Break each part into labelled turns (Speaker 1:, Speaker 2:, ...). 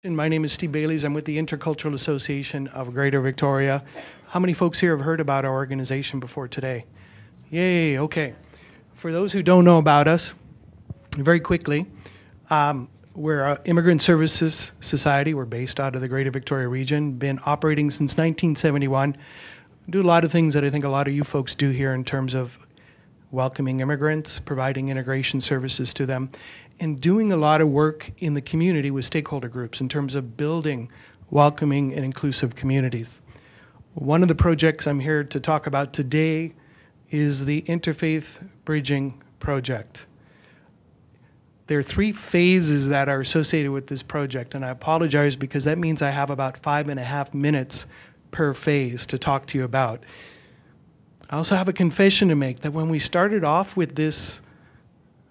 Speaker 1: My name is Steve Bailey's. I'm with the Intercultural Association of Greater Victoria. How many folks here have heard about our organization before today? Yay, okay. For those who don't know about us, very quickly, we're an immigrant services society. We're based out of the Greater Victoria region, been operating since 1971. Do a lot of things that I think a lot of you folks do here in terms of welcoming immigrants, providing integration services to them, and doing a lot of work in the community with stakeholder groups in terms of building welcoming and inclusive communities. One of the projects I'm here to talk about today is the Interfaith Bridging project. There are 3 phases that are associated with this project, and I apologize because that means I have about 5.5 minutes per phase to talk to you about. I also have a confession to make that when we started off with this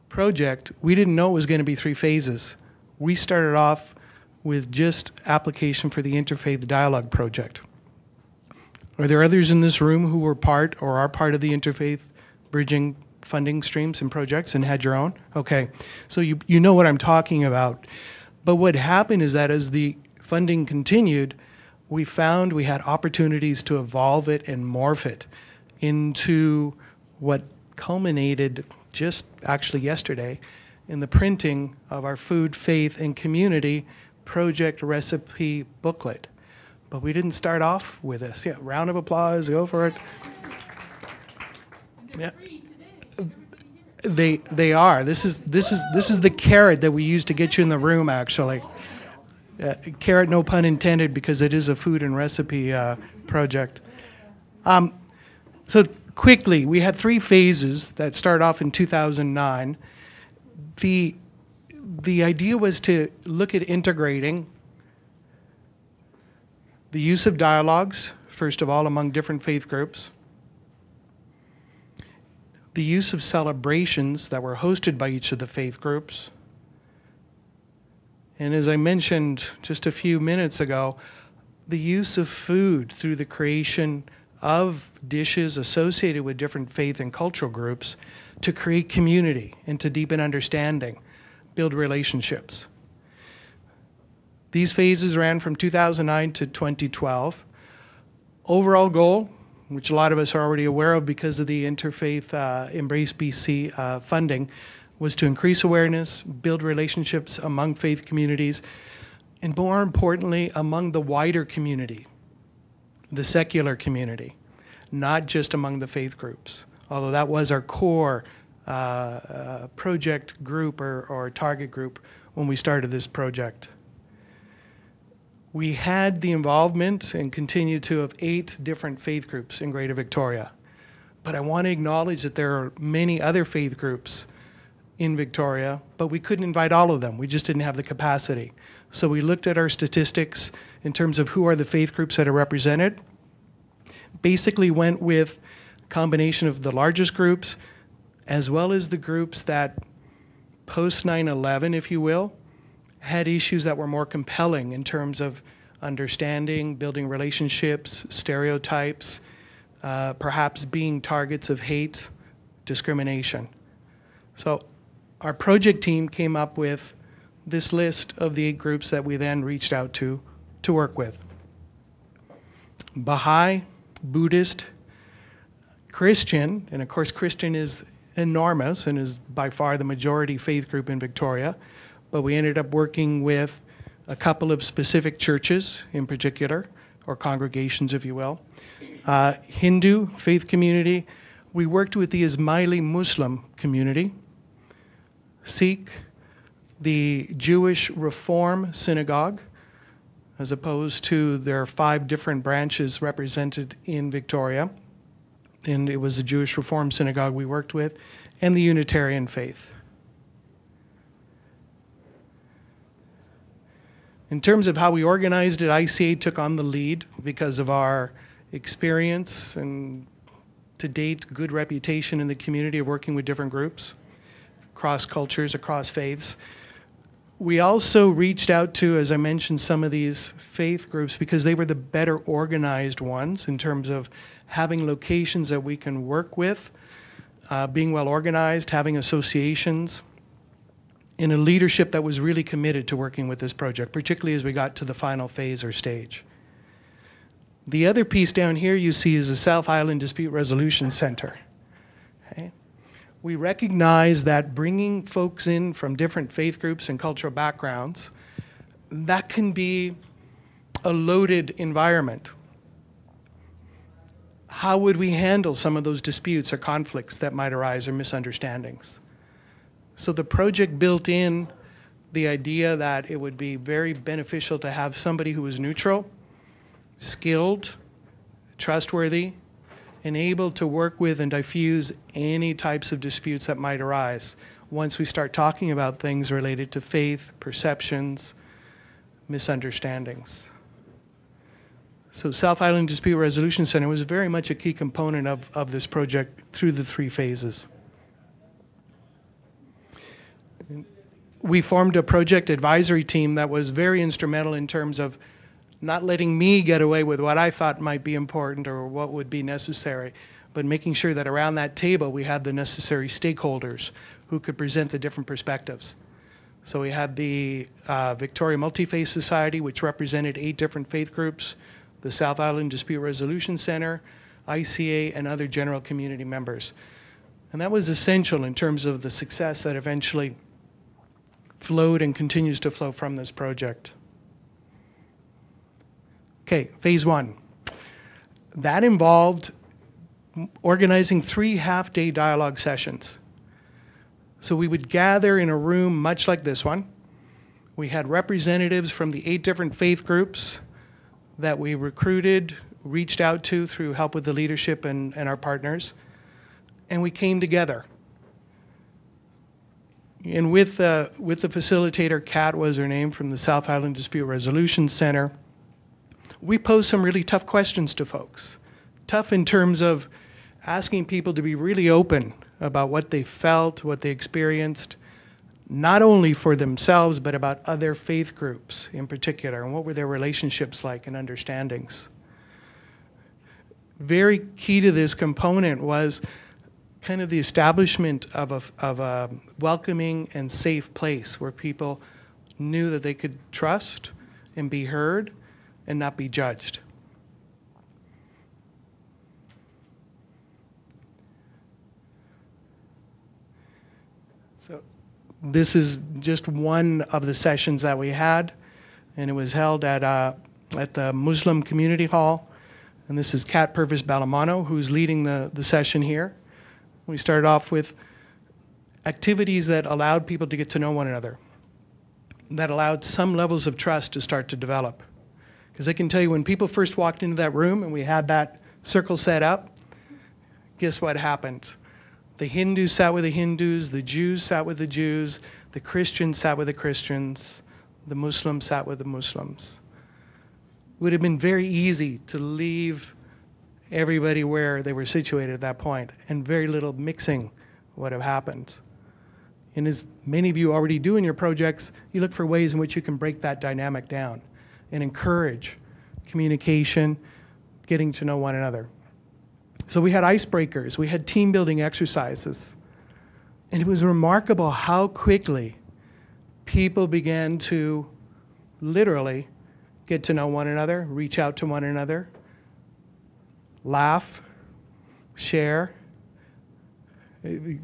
Speaker 1: project, we didn't know it was going to be 3 phases. We started off with just application for the Interfaith Dialogue project. Are there others in this room who were part or are part of the Interfaith Bridging funding streams and projects and had your own? Okay, so you know what I'm talking about. But what happened is that as the funding continued, we found we had opportunities to evolve it and morph it into what culminated just actually yesterday in the printing of our Food, Faith, and Community project recipe booklet. But we didn't start off with this. Yeah, round of applause, go for it. Yeah. They are. This is the carrot that we use to get you in the room, actually. Carrot, no pun intended, because it is a food and recipe project. So quickly, we had 3 phases that started off in 2009. The idea was to look at integrating the use of dialogues, first of all, among different faith groups, the use of celebrations that were hosted by each of the faith groups, and as I mentioned just a few minutes ago, the use of food through the creation of dishes associated with different faith and cultural groups to create community and to deepen understanding, build relationships. These phases ran from 2009 to 2012. Overall goal, which a lot of us are already aware of because of the Interfaith Embrace BC funding, was to increase awareness, build relationships among faith communities, and more importantly, among the wider community, the secular community, not just among the faith groups, although that was our core project group or target group when we started this project. We had the involvement and continue to have 8 different faith groups in Greater Victoria. But I want to acknowledge that there are many other faith groups in Victoria, but we couldn't invite all of them. We just didn't have the capacity. So we looked at our statistics in terms of who are the faith groups that are represented. Basically went with a combination of the largest groups as well as the groups that post 9/11, if you will, had issues that were more compelling in terms of understanding, building relationships, stereotypes, perhaps being targets of hate, discrimination. So our project team came up with this list of the 8 groups that we then reached out to work with. Baha'i, Buddhist, Christian, and of course Christian is enormous and is by far the majority faith group in Victoria, but we ended up working with a couple of specific churches in particular, or congregations if you will. Hindu faith community, we worked with the Ismaili Muslim community. Sikh, the Jewish Reform Synagogue, as opposed to there are 5 different branches represented in Victoria, and it was the Jewish Reform Synagogue we worked with, and the Unitarian faith. In terms of how we organized it, ICA took on the lead because of our experience and to date good reputation in the community of working with different groups, across cultures, across faiths. We also reached out to, as I mentioned, some of these faith groups because they were the better organized ones in terms of having locations that we can work with, being well organized, having associations, and a leadership that was really committed to working with this project, particularly as we got to the final phase or stage. The other piece down here you see is the South Island Dispute Resolution Center. Okay? We recognize that bringing folks in from different faith groups and cultural backgrounds, that can be a loaded environment. How would we handle some of those disputes or conflicts that might arise or misunderstandings? So the project built in the idea that it would be very beneficial to have somebody who was neutral, skilled, trustworthy, and able to work with and diffuse any types of disputes that might arise once we start talking about things related to faith, perceptions, misunderstandings. So South Island Dispute Resolution Center was very much a key component of this project through the 3 phases. We formed a project advisory team that was very instrumental in terms of not letting me get away with what I thought might be important or what would be necessary, but making sure that around that table we had the necessary stakeholders who could present the different perspectives. So we had the Victoria Multi-Faith Society, which represented 8 different faith groups, the South Island Dispute Resolution Center, ICA, and other general community members. And that was essential in terms of the success that eventually flowed and continues to flow from this project. Okay, phase 1. That involved organizing 3 half-day dialogue sessions. So we would gather in a room much like this one. We had representatives from the 8 different faith groups that we recruited, reached out to through help with the leadership and our partners, and we came together. And with the facilitator, Kat was her name, from the South Island Dispute Resolution Center, we posed some really tough questions to folks. Tough in terms of asking people to be really open about what they felt, what they experienced, not only for themselves, but about other faith groups in particular, and what were their relationships like and understandings. Very key to this component was kind of the establishment of a welcoming and safe place where people knew that they could trust and be heard and not be judged. So this is just one of the sessions that we had, and it was held at the Muslim Community Hall. And this is Kat Purvis Balamano, who's leading the session here. We started off with activities that allowed people to get to know one another, that allowed some levels of trust to start to develop. Because I can tell you, when people first walked into that room and we had that circle set up, guess what happened? The Hindus sat with the Hindus, the Jews sat with the Jews, the Christians sat with the Christians, the Muslims sat with the Muslims. It would have been very easy to leave everybody where they were situated at that point, and very little mixing would have happened. And as many of you already do in your projects, you look for ways in which you can break that dynamic down and encourage communication, getting to know one another. So we had icebreakers, we had team building exercises, and it was remarkable how quickly people began to literally get to know one another, reach out to one another, laugh, share.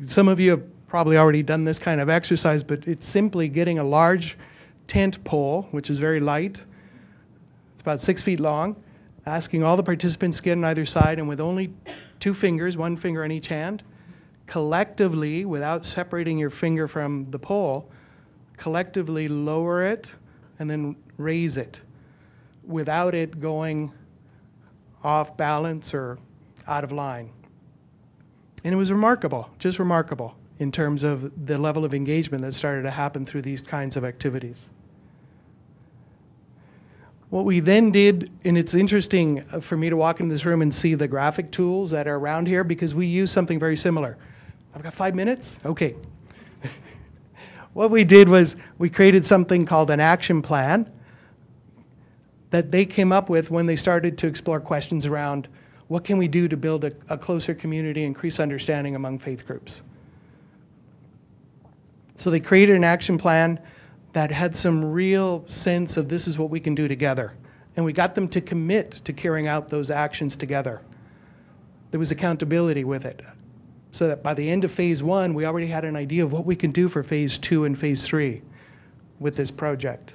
Speaker 1: Some of you have probably already done this kind of exercise, but it's simply getting a large tent pole, which is very light. It's about 6 feet long, asking all the participants to get on either side, and with only 2 fingers, 1 finger on each hand, collectively, without separating your finger from the pole, collectively lower it and then raise it without it going off balance or out of line. And it was remarkable, just remarkable, in terms of the level of engagement that started to happen through these kinds of activities. What we then did, and it's interesting for me to walk into this room and see the graphic tools that are around here, because we use something very similar. I've got 5 minutes? Okay. What we did was we created something called an action plan that they came up with when they started to explore questions around what can we do to build a closer community, increase understanding among faith groups. So they created an action plan that had some real sense of this is what we can do together. And we got them to commit to carrying out those actions together. There was accountability with it. So that by the end of phase 1, we already had an idea of what we can do for phase 2 and phase 3 with this project.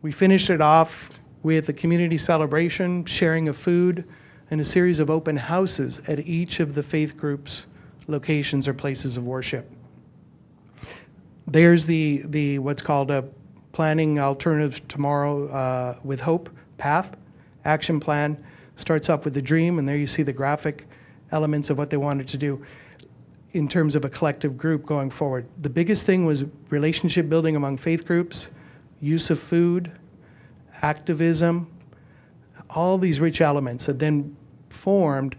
Speaker 1: We finished it off with a community celebration, sharing of food, and a series of open houses at each of the faith groups' locations or places of worship. There's the what's called a Planning Alternatives Tomorrow with Hope path, action plan. Starts off with the dream, and there you see the graphic elements of what they wanted to do in terms of a collective group going forward. The biggest thing was relationship building among faith groups, use of food, activism, all these rich elements that then formed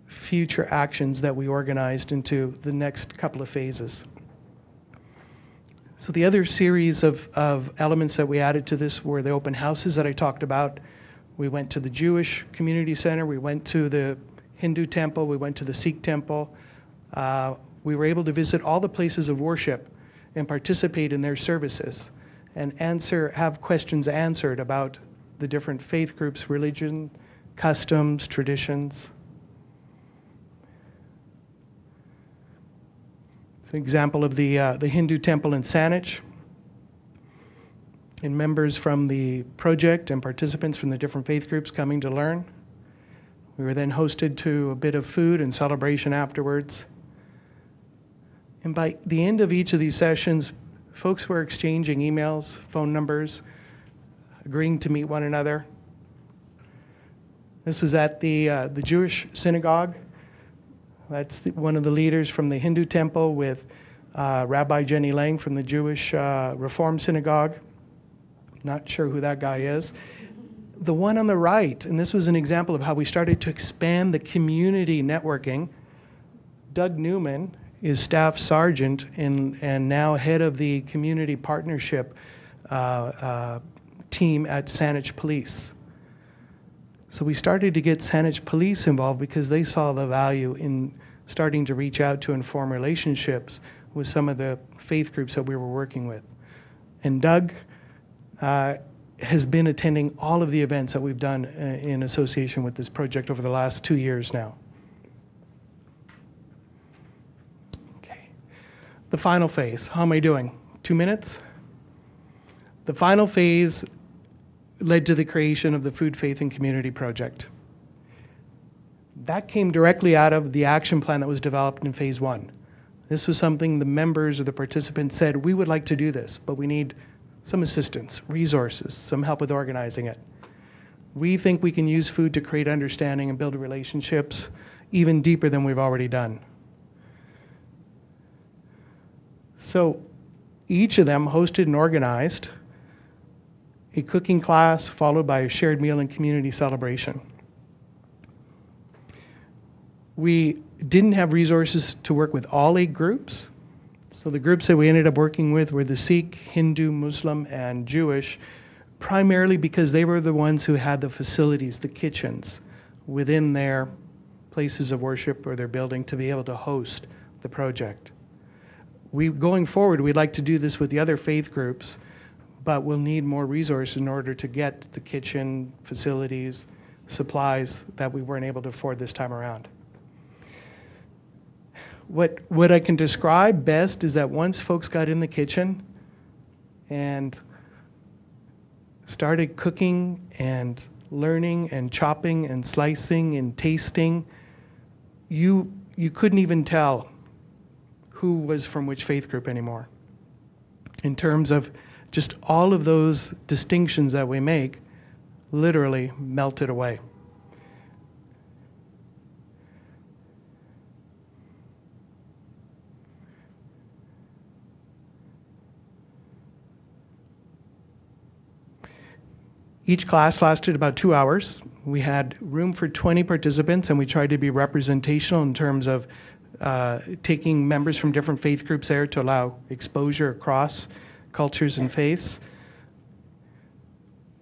Speaker 1: future actions that we organized into the next couple of phases. So the other series of elements that we added to this were the open houses that I talked about. We went to the Jewish Community Center, we went to the Hindu temple, we went to the Sikh temple. We were able to visit all the places of worship and participate in their services and have questions answered about the different faith groups, religion, customs, traditions. An example of the Hindu temple in Saanich, and members from the project and participants from the different faith groups coming to learn. We were then hosted to a bit of food and celebration afterwards. And by the end of each of these sessions, folks were exchanging emails, phone numbers, agreeing to meet one another. This was at the Jewish synagogue. That's one of the leaders from the Hindu temple with Rabbi Jenny Lang from the Jewish Reform Synagogue. Not sure who that guy is. The one on the right, and this was an example of how we started to expand the community networking. Doug Newman is staff sergeant and now head of the community partnership team at Saanich Police. So we started to get Saanich Police involved because they saw the value in starting to reach out to and form relationships with some of the faith groups that we were working with. And Doug has been attending all of the events that we've done in association with this project over the last 2 years now. Okay. The final phase, how am I doing? 2 minutes? The final phase led to the creation of the Food, Faith, and Community Project. That came directly out of the action plan that was developed in phase 1. This was something the members or the participants said, we would like to do this, but we need some assistance, resources, some help with organizing it. We think we can use food to create understanding and build relationships even deeper than we've already done. So each of them hosted and organized a cooking class followed by a shared meal and community celebration. We didn't have resources to work with all 8 groups. So the groups that we ended up working with were the Sikh, Hindu, Muslim, and Jewish, primarily because they were the ones who had the facilities, the kitchens, within their places of worship or their building to be able to host the project. Going forward, we'd like to do this with the other faith groups, but we'll need more resources in order to get the kitchen, facilities, supplies that we weren't able to afford this time around. What I can describe best is that once folks got in the kitchen and started cooking and learning and chopping and slicing and tasting, you couldn't even tell who was from which faith group anymore. In terms of just all of those distinctions that we make literally melted away. Each class lasted about 2 hours. We had room for 20 participants, and we tried to be representational in terms of taking members from different faith groups there to allow exposure across cultures and faiths.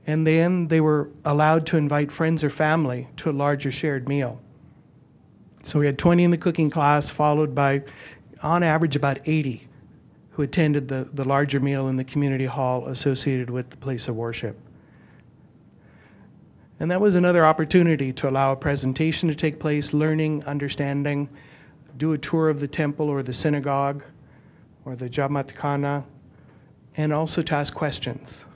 Speaker 1: And then they were allowed to invite friends or family to a larger shared meal. So we had 20 in the cooking class, followed by, on average, about 80 who attended the larger meal in the community hall associated with the place of worship. And that was another opportunity to allow a presentation to take place, learning, understanding, do a tour of the temple or the synagogue or the Jamat Khana, and also to ask questions.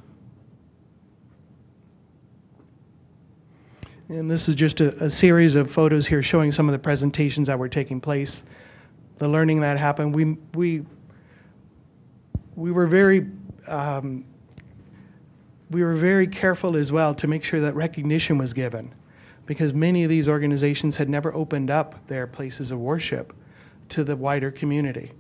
Speaker 1: And this is just a series of photos here showing some of the presentations that were taking place, the learning that happened. We were very careful as well to make sure that recognition was given, because many of these organizations had never opened up their places of worship to the wider community.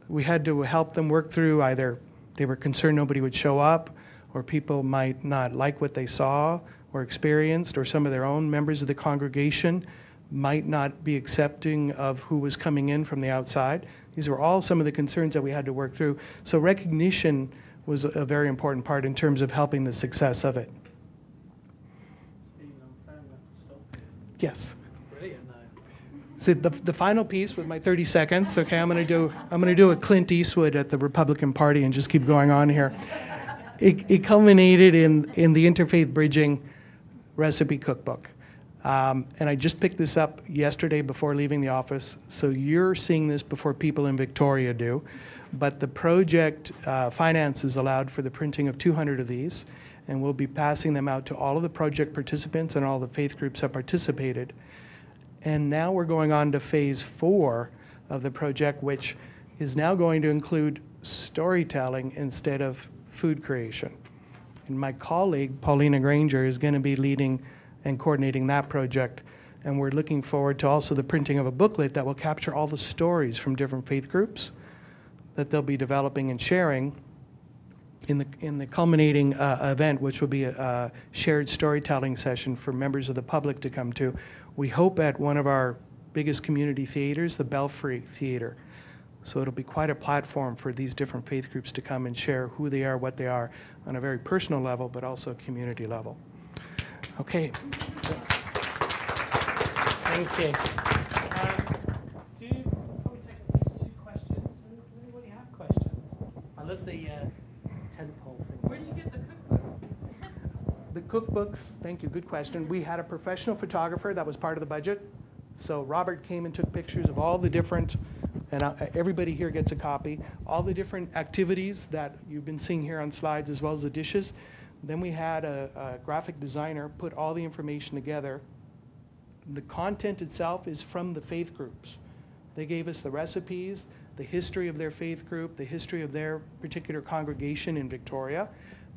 Speaker 1: We had to help them work through either they were concerned nobody would show up, or people might not like what they saw or experienced, or some of their own members of the congregation might not be accepting of who was coming in from the outside. These were all some of the concerns that we had to work through. So recognition was a very important part in terms of helping the success of it. Yes.
Speaker 2: Brilliant.
Speaker 1: So the final piece with my 30 seconds. Okay, I'm gonna do a Clint Eastwood at the Republican Party and just keep going on here. It culminated in the Interfaith Bridging recipe cookbook. And I just picked this up yesterday before leaving the office. So you're seeing this before people in Victoria do. But the project finances allowed for the printing of 200 of these, and we'll be passing them out to all of the project participants and all the faith groups that participated. And now we're going on to phase 4 of the project, which is now going to include storytelling instead of food creation. And my colleague, Paulina Granger, is going to be leading and coordinating that project. And we're looking forward to also the printing of a booklet that will capture all the stories from different faith groups that they'll be developing and sharing in the culminating event, which will be a shared storytelling session for members of the public to come to. We hope at one of our biggest community theaters, the Belfry Theater. So it'll be quite a platform for these different faith groups to come and share who they are, what they are, on a very personal level, but also a community level. Okay. Thank you.
Speaker 2: I love the tentpole thing.
Speaker 3: Where do you get the cookbooks?
Speaker 1: The cookbooks, thank you, good question. We had a professional photographer that was part of the budget. So Robert came and took pictures of all the different, and everybody here gets a copy, all the different activities that you've been seeing here on slides, as well as the dishes. Then we had a graphic designer put all the information together. The content itself is from the faith groups. They gave us the recipes, the history of their faith group, the history of their particular congregation in Victoria,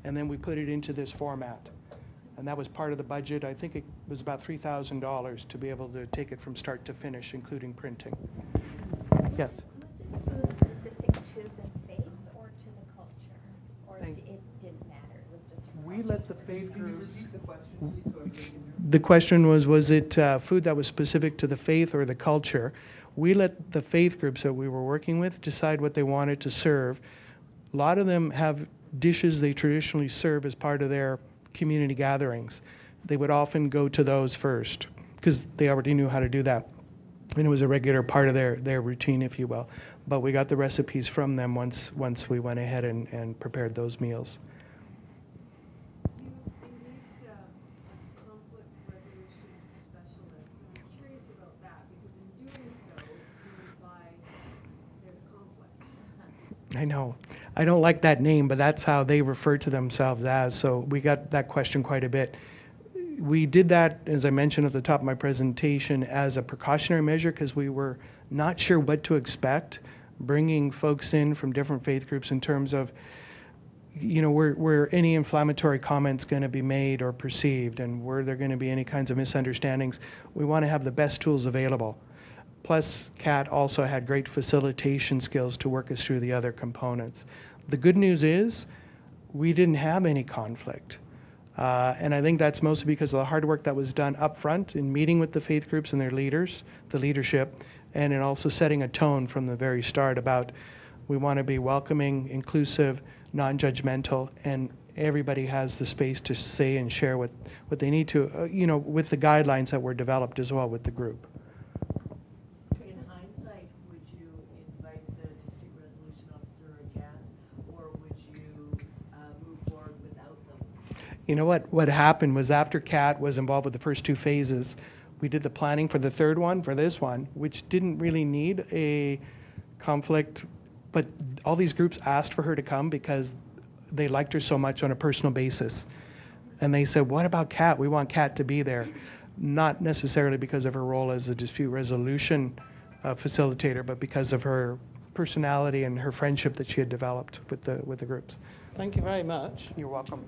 Speaker 1: and then we put it into this format. And that was part of the budget. I think it was about $3,000 to be able to take it from start to finish, including printing. Yes?
Speaker 4: Was it food specific to the faith or to the culture? Or it didn't matter? It was just a
Speaker 1: We let the faith groups...
Speaker 2: Repeat the question, please, so everybody can hear.
Speaker 1: The question was it food that was specific to the faith or the culture? We let the faith groups that we were working with decide what they wanted to serve. A lot of them have dishes they traditionally serve as part of their community gatherings. They would often go to those first because they already knew how to do that. And it was a regular part of their routine, if you will. But we got the recipes from them once we went ahead and prepared those meals.
Speaker 3: You engaged a conflict resolution specialist. And I'm curious about that because in doing so, you imply there's conflict.
Speaker 1: I know. I don't like that name, but that's how they refer to themselves as. So we got that question quite a bit. We did that, as I mentioned at the top of my presentation, as a precautionary measure because we were not sure what to expect, bringing folks in from different faith groups in terms of, you know, where any inflammatory comments going to be made or perceived, and where there going to be any kinds of misunderstandings. We want to have the best tools available. Plus, Kat also had great facilitation skills to work us through the other components. The good news is we didn't have any conflict. And I think that's mostly because of the hard work that was done up front in meeting with the faith groups and their leaders, the leadership, and in also setting a tone from the very start about we want to be welcoming, inclusive, non-judgmental, and everybody has the space to say and share what they need to, you know, with the guidelines that were developed as well with the group.
Speaker 5: In hindsight, would you invite the district resolution
Speaker 1: You know what happened was after Kat was involved with the first 2 phases, we did the planning for the third one, for this one, which didn't really need a conflict, but all these groups asked for her to come because they liked her so much on a personal basis. And they said, what about Kat? We want Kat to be there. Not necessarily because of her role as a dispute resolution facilitator, but because of her personality and her friendship that she had developed with the groups.
Speaker 2: Thank you very much.
Speaker 1: You're welcome.